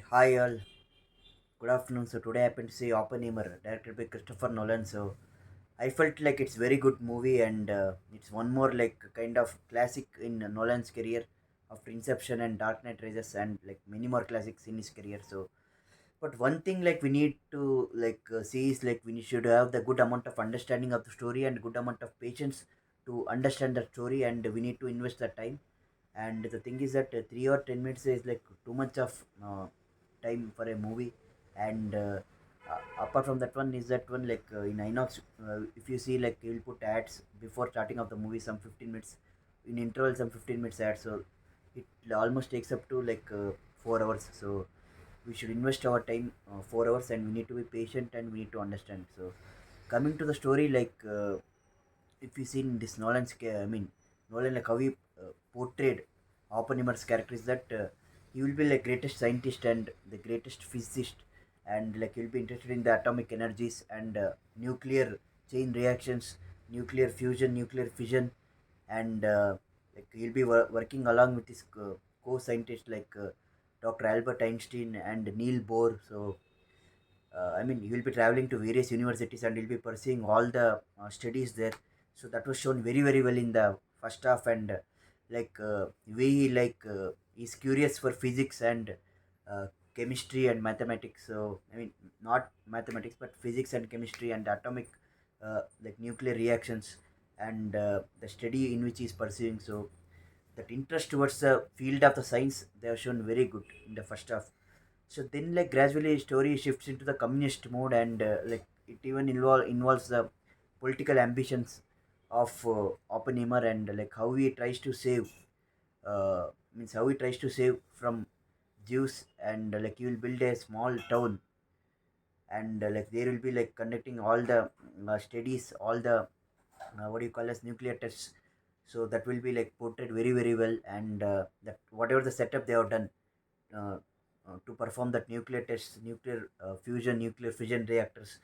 Hi all, good afternoon. So today I happened to see Oppenheimer, directed by Christopher Nolan. So I felt like it's very good movie and it's one more like kind of classic in Nolan's career after Inception and Dark Knight Rises and like many more classics in his career. So but one thing like we need to see is like we should have the good amount of understanding of the story and good amount of patience to understand the story, and we need to invest the time. And the thing is that 3 or 10 minutes is like too much of time for a movie. And apart from that one is that one like in inox, if you see like you'll put ads before starting of the movie, some 15 minutes in interval, some 15 minutes ads. So it almost takes up to 4 hours. So we should invest our time 4 hours, and we need to be patient and we need to understand. So coming to the story, if you see in this I mean Nolan, like how he portrayed Oppenheimer's character is that he will be like greatest scientist and the greatest physicist, and like he'll be interested in the atomic energies and nuclear chain reactions, nuclear fusion, nuclear fission, and like he'll be working along with his co-scientists Dr. Albert Einstein and Neil Bohr. So I mean, he will be traveling to various universities and he'll be pursuing all the studies there. So that was shown very very well in the first half, and way he he's curious for physics and uh, chemistry and mathematics. So I mean, not mathematics but physics and chemistry and atomic like nuclear reactions and the study in which he's pursuing. So that interest towards the field of the science they have shown very good in the first half. So then like gradually story shifts into the communist mode, and like it even involves the political ambitions of Oppenheimer, and like how he tries to save means how he tries to save from Jews, and like he will build a small town, and like there will be like conducting all the studies, all the what do you call as nuclear tests. So that will be like portrayed very very well, and that whatever the setup they have done uh, to perform that nuclear tests, nuclear fusion, nuclear fission reactors.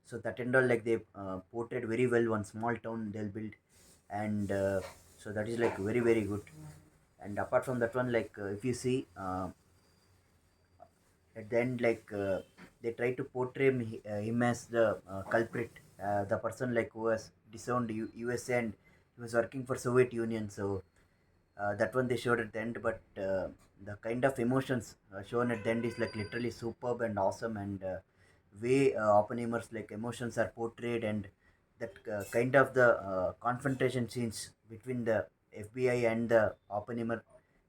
So that and all like they portrayed very well one small town they'll build, and so that is like very very good. And apart from that one, if you see at the end, they try to portray him as the culprit, the person like who has disowned USA and he was working for Soviet Union. So that one they showed at the end, but the kind of emotions shown at the end is like literally superb and awesome, and way Oppenheimer's like emotions are portrayed, and that kind of the confrontation scenes between the FBI and the Oppenheimer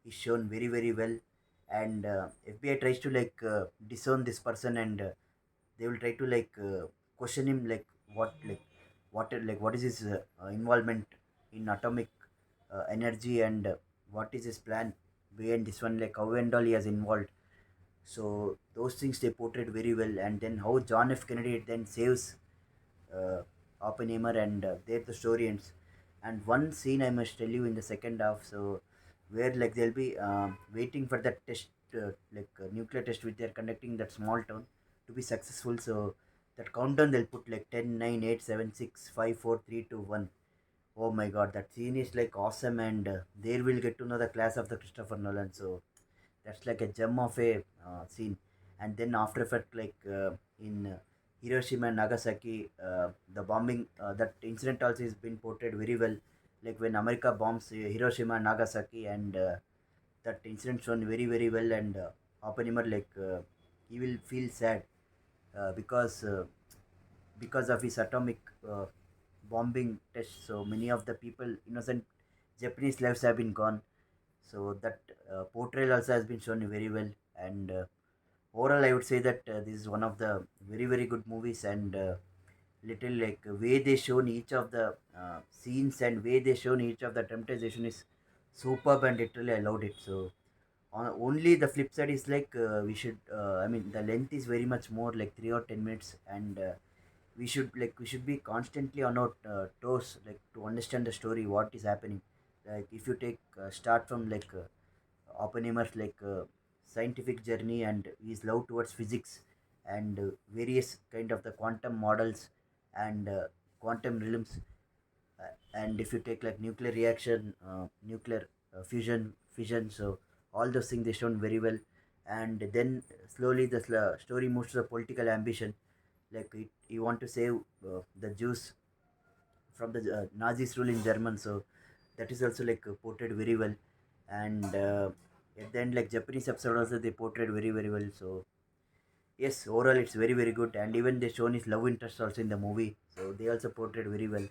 is shown very very well. And FBI tries to disown this person, and they will try to question him like what is his involvement in atomic energy, and what is his plan behind this one, like how and all he has involved. So those things they portrayed very well, and then how John F. Kennedy then saves uh, Oppenheimer, and there the story ends. And one scene I must tell you in the second half, so where like they'll be waiting for that test, nuclear test which they're conducting that small town to be successful. So that countdown they'll put like 10, 9, 8, 7, 6, 5, 4, 3, 2, 1. Oh my god, that scene is like awesome, and there we'll get to know the class of the Christopher Nolan. So that's like a gem of a scene. And then after effect, in Hiroshima and Nagasaki, the bombing, that incident also has been portrayed very well. Like when America bombs Hiroshima and Nagasaki, and that incident shown very very well, and Oppenheimer he will feel sad because of his atomic bombing test. So many of the people, innocent Japanese lives have been gone. So that portrayal also has been shown very well, and overall I would say that this is one of the very very good movies, and little like way they shown each of the scenes and way they shown each of the dramatization is superb, and literally I loved it. So only the flip side is we should I mean the length is very much more like 3 or 10 minutes, and we should be constantly on our toes like to understand the story what is happening. Like if you take start from Oppenheimer's scientific journey and his love towards physics, and various kind of the quantum models and quantum realms, and if you take like nuclear reaction, nuclear fusion, fission, so all those things they shown very well. and then slowly the story moves to the political ambition. Like he want to save the Jews from the Nazis rule in German. So that is also like portrayed very well. And at the end, like Japanese episode also they portrayed very very well. So yes, overall it's very very good. And even they shown his love interest also in the movie. So they also portrayed very well.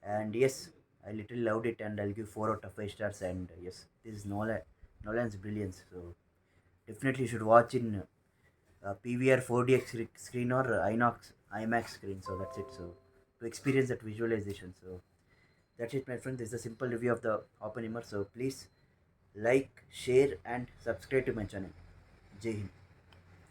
And yes, I literally loved it, and I'll give 4 out of 5 stars. And yes, this is Nolan's brilliance. So definitely you should watch in PVR 4DX screen or IMAX screen. So that's it. So to experience that visualization. So that's it, my friend. This is a simple review of the Oppenheimer. So please like, share, and subscribe to my channel. Jai Hind.